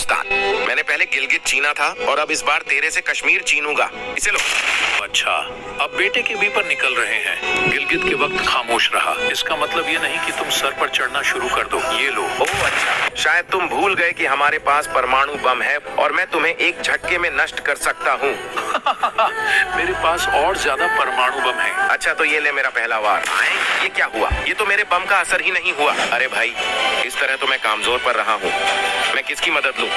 हिंदुस्तान। मैंने पहले गिलगित चीना था और अब इस बार तेरे से कश्मीर चीनूंगा। इसे लो। अच्छा, अब बेटे के भी पर निकल रहे हैं। गिलगित के वक्त खामोश रहा, इसका मतलब ये नहीं कि तुम सर पर चढ़ना शुरू कर दो। ये लो। ओह अच्छा, शायद तुम भूल गए कि हमारे पास परमाणु बम है और मैं तुम्हें एक झटके में नष्ट कर सकता हूँ। मेरे पास और ज्यादा परमाणु बम है। अच्छा तो ये ले मेरा पहला वार। ये क्या हुआ? ये तो मेरे बम का असर ही नहीं हुआ। अरे भाई, इस तरह तो मैं कामजोर पर रहा हूँ। मैं किसकी मदद लूं?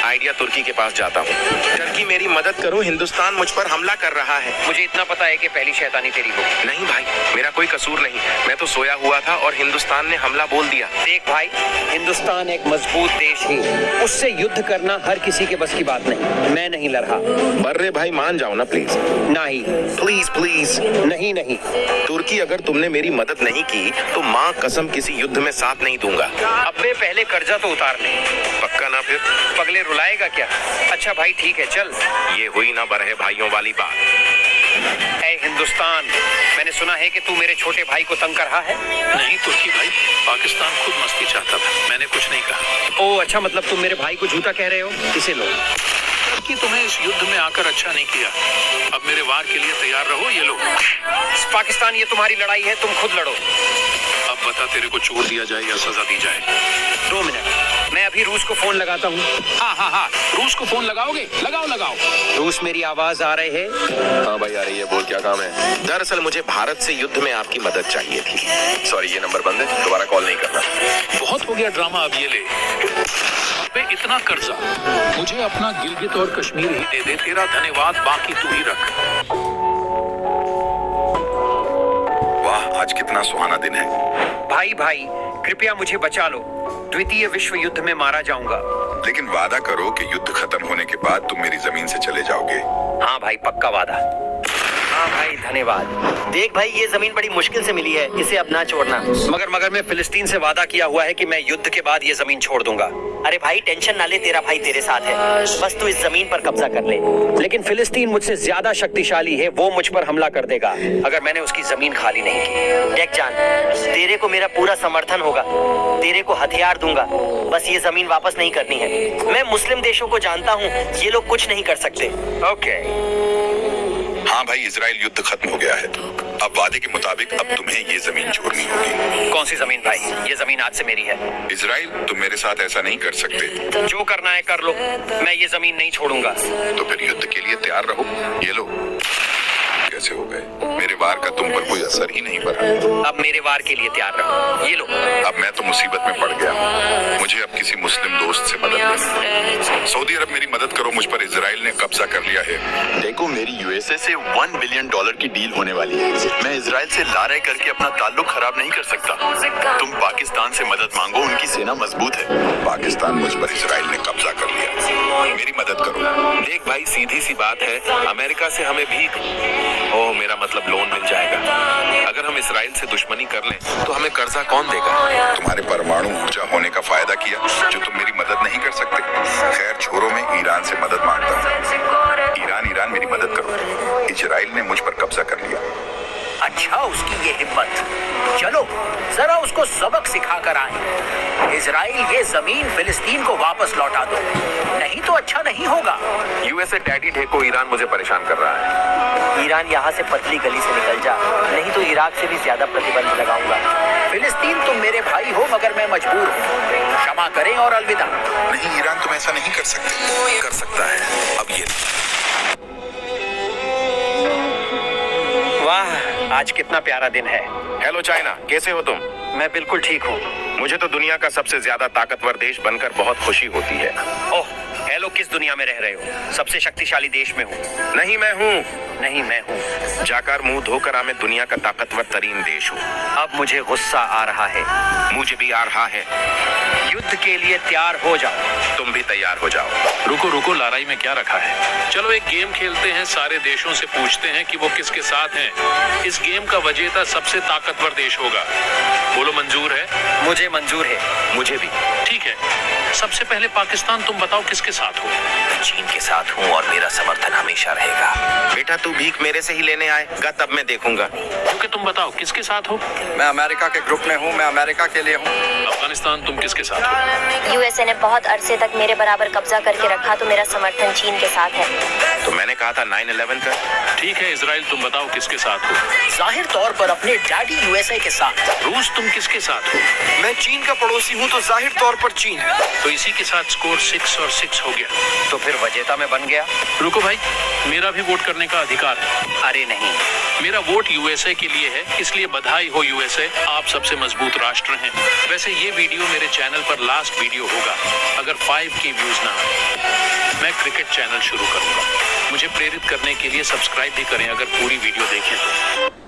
आइडिया तुर्की के पास जाता हूँ। टर्की मेरी मदद करो, हिंदुस्तान मुझ पर हमला कर रहा है। मुझे इतना पता है कि पहली शैतानी तेरी होगी। नहीं भाई, मेरा कोई कसूर नहीं। मैं तो सोया हुआ था और हिंदुस्तान ने हमला बोल दिया। देख भाई, हिंदुस्तान एक मजबूत देश है, उससे युद्ध करना हर किसी के बस की बात नहीं। मैं नहीं लड़ रहा। बर्रे भाई मान जाओ ना प्लीज। नहीं प्लीज प्लीज। नहीं नहीं। तुर्की अगर तुमने मेरी मदद नहीं की तो माँ कसम किसी युद्ध में साथ नहीं दूंगा। अबे पहले कर्जा तो उतार ले। पक्का ना फिर? पगले रुलाएगा क्या? अच्छा भाई ठीक है चल। ये हुई ना बरहे भाइयों वाली बात। ऐ हिंदुस्तान, मैंने सुना है कि तू मेरे छोटे भाई को तंग कर रहा है। नहीं तुर्की भाई, पाकिस्तान खुद मस्ती चाहता था, मैंने कुछ नहीं कहा। ओह अच्छा, मतलब तुम मेरे भाई को झूठा कह रहे हो। इसे लो। कि तुम्हें इस युद्ध में आकर अच्छा नहीं किया। अब मेरे वार के लिए तैयार रहो। ये लो। पाकिस्तान, ये तुम्हारी लड़ाई है, तुम खुद लड़ो। अब बता, तेरे को छोड़ दिया जाए या सजा दी जाए? 2 मिनट, मैं अभी रूस को फोन लगाता हूँ। हाँ, रूस को फोन लगाओगे? लगाओ। रूस, मेरी आवाज आ रही है? हाँ भाई आ रही है, बोल क्या काम है? दरअसल मुझे भारत से युद्ध में आपकी मदद चाहिए थी। सॉरी, ये नंबर बंद है, दोबारा कॉल नहीं करना। बहुत हो गया ड्रामा, अब ये ले। पे इतना कर्जा, मुझे अपना गिलगित और कश्मीर ही दे दे। तेरा धन्यवाद, बाकी तू ही रख। वाह, आज कितना सुहाना दिन है। भाई कृपया मुझे बचा लो। द्वितीय विश्व युद्ध में मारा जाऊंगा। लेकिन वादा करो कि युद्ध खत्म होने के बाद तुम मेरी जमीन से चले जाओगे। हाँ भाई, पक्का वादा। हाँ भाई धन्यवाद। देख भाई, ये जमीन बड़ी मुश्किल से मिली है, इसे अब ना छोड़ना। मगर मैं फिलिस्तीन से वादा किया हुआ है कि मैं युद्ध के बाद ये जमीन छोड़ दूंगा। अरे भाई टेंशन ना ले, तेरा भाई तेरे साथ है। बस तू इस जमीन पर कब्जा कर ले। लेकिन फिलिस्तीन मुझसे ज्यादा शक्तिशाली है, वो मुझ पर हमला कर देगा अगर मैंने उसकी जमीन खाली नहीं की। देख जान, तेरे को मेरा पूरा समर्थन होगा। तेरे को हथियार दूंगा, बस ये जमीन वापस नहीं करनी है। मैं मुस्लिम देशों को जानता हूँ, ये लोग कुछ नहीं कर सकते। ओके। हाँ भाई, इजराइल युद्ध खत्म हो गया है। अब वादे के मुताबिक अब तुम्हें ये जमीन छोड़नी होगी। कौन सी जमीन भाई? ये जमीन आज से मेरी है। इजराइल, तुम मेरे साथ ऐसा नहीं कर सकते। जो करना है कर लो, मैं ये जमीन नहीं छोड़ूंगा। तो फिर युद्ध के लिए तैयार रहो। ये लो। कैसे हो गए? मेरे वार का तुम पर कोई असर ही नहीं पड़ा। अब मेरे वार के लिए तैयार रहो। ये लो। अब मैं तो मुसीबत में पड़ गया हूँ। मुझे अब किसी मुस्लिम दोस्त से मदद लेनी। सऊदी अरब, मेरी मदद करो, मुझ पर इजराइल ने कब्जा कर लिया है। देखो, मेरी यूएसए से $1 बिलियन की डील होने वाली है। मैं इजराइल से लड़ाई करके अपना ताल्लुक खराब नहीं कर सकता। तुम पाकिस्तान से मदद मांगो, उनकी सेना मजबूत है। पाकिस्तान मुझ पर इजराइल ने कब्जा कर लिया, मेरी मदद करो। देख भाई, सीधी सी बात है, अमेरिका से हमें भीख, ओह मेरा मतलब लोन मिल जाएगा। अगर हम इसराइल से दुश्मनी कर लें तो हमें कर्जा कौन देगा? तुम्हारे परमाणु ऊर्जा होने का फायदा किया जो तुम मेरी मदद नहीं कर सकते। खैर छोड़ो, मैं ईरान से मदद मांगता हूँ। ईरान मेरी मदद करो। इजराइल ने मुझ पर कब्जा कर लिया। अच्छा, उसकी ये हिम्मत। चलो जरा उसको सबक सिखा कर आए। इजराइल, ये जमीन फिलिस्तीन को वापस लौटा दो, नहीं तो अच्छा नहीं होगा। यूएसए डैडी ढेको, ईरान मुझे परेशान कर रहा है। ईरान यहाँ से पतली गली से निकल जा, नहीं तो इराक से भी ज्यादा प्रतिबंध लगाऊंगा। फिलिस्तीन, तुम मेरे भाई हो, मगर मैं मजबूर हूँ। क्षमा करें और अलविदा। नहीं ईरान, तुम ऐसा नहीं कर सकते। कर सकता है। अब ये वाह, आज कितना प्यारा दिन है। हेलो चाइना, कैसे हो तुम? मैं बिल्कुल ठीक हूँ। मुझे तो दुनिया का सबसे ज्यादा ताकतवर देश बनकर बहुत खुशी होती है। ओह हेलो, किस दुनिया में रह रहे हो? सबसे शक्तिशाली देश में हूँ। नहीं मैं हूँ। नहीं मैं हूँ। जाकर मुंह धोकर आ, मैं दुनिया का ताकतवर तरीन देश हूँ। अब मुझे गुस्सा आ रहा है। मुझे भी आ रहा है। युद्ध के लिए तैयार हो जाओ। तुम भी तैयार हो जाओ। रुको, लड़ाई में क्या रखा है? चलो एक गेम खेलते हैं, सारे देशों से पूछते हैं कि वो किसके साथ हैं। इस गेम का विजेता सबसे ताकतवर देश होगा। बोलो मंजूर है? मुझे मंजूर है। मुझे भी। ठीक है, सबसे पहले पाकिस्तान, तुम बताओ किसके साथ हो? मैं चीन के साथ हूँ और मेरा समर्थन हमेशा रहेगा। बेटा तू भीख मेरे से ही लेने आएगा तब मैं देखूंगा। क्योंकि तुम बताओ किसके साथ हो? मैं अमेरिका के ग्रुप में हूँ, मैं अमेरिका के लिए हूँ। अफगानिस्तान, तुम किसके साथ हो? यूएसए ने बहुत अरसे तक मेरे बराबर कब्जा करके रखा, तो मेरा समर्थन चीन के साथ है। तो मैंने कहा था 9/11 कर। ठीक है इजराइल, तुम बताओ किसके साथ हो? जाहिर तौर पर अपने डैडी यूएसए के साथ। रूस, तुम किसके साथ हो? मैं चीन का पड़ोसी हूँ, तो जाहिर तौर पर चीन। तो इसी के साथ स्कोर 6 और 6 हो गया। तो फिर वजेता में बन गया। रुको भाई, मेरा भी वोट करने का अधिकार है। अरे नहीं, मेरा वोट यूएसए के लिए है, इसलिए बधाई हो यूएसए, आप सबसे मजबूत राष्ट्र हैं। वैसे ये वीडियो मेरे चैनल पर लास्ट वीडियो होगा अगर 5K व्यूज ना आए। मैं क्रिकेट चैनल शुरू करूंगा। मुझे प्रेरित करने के लिए सब्सक्राइब भी करें अगर पूरी वीडियो देखें तो।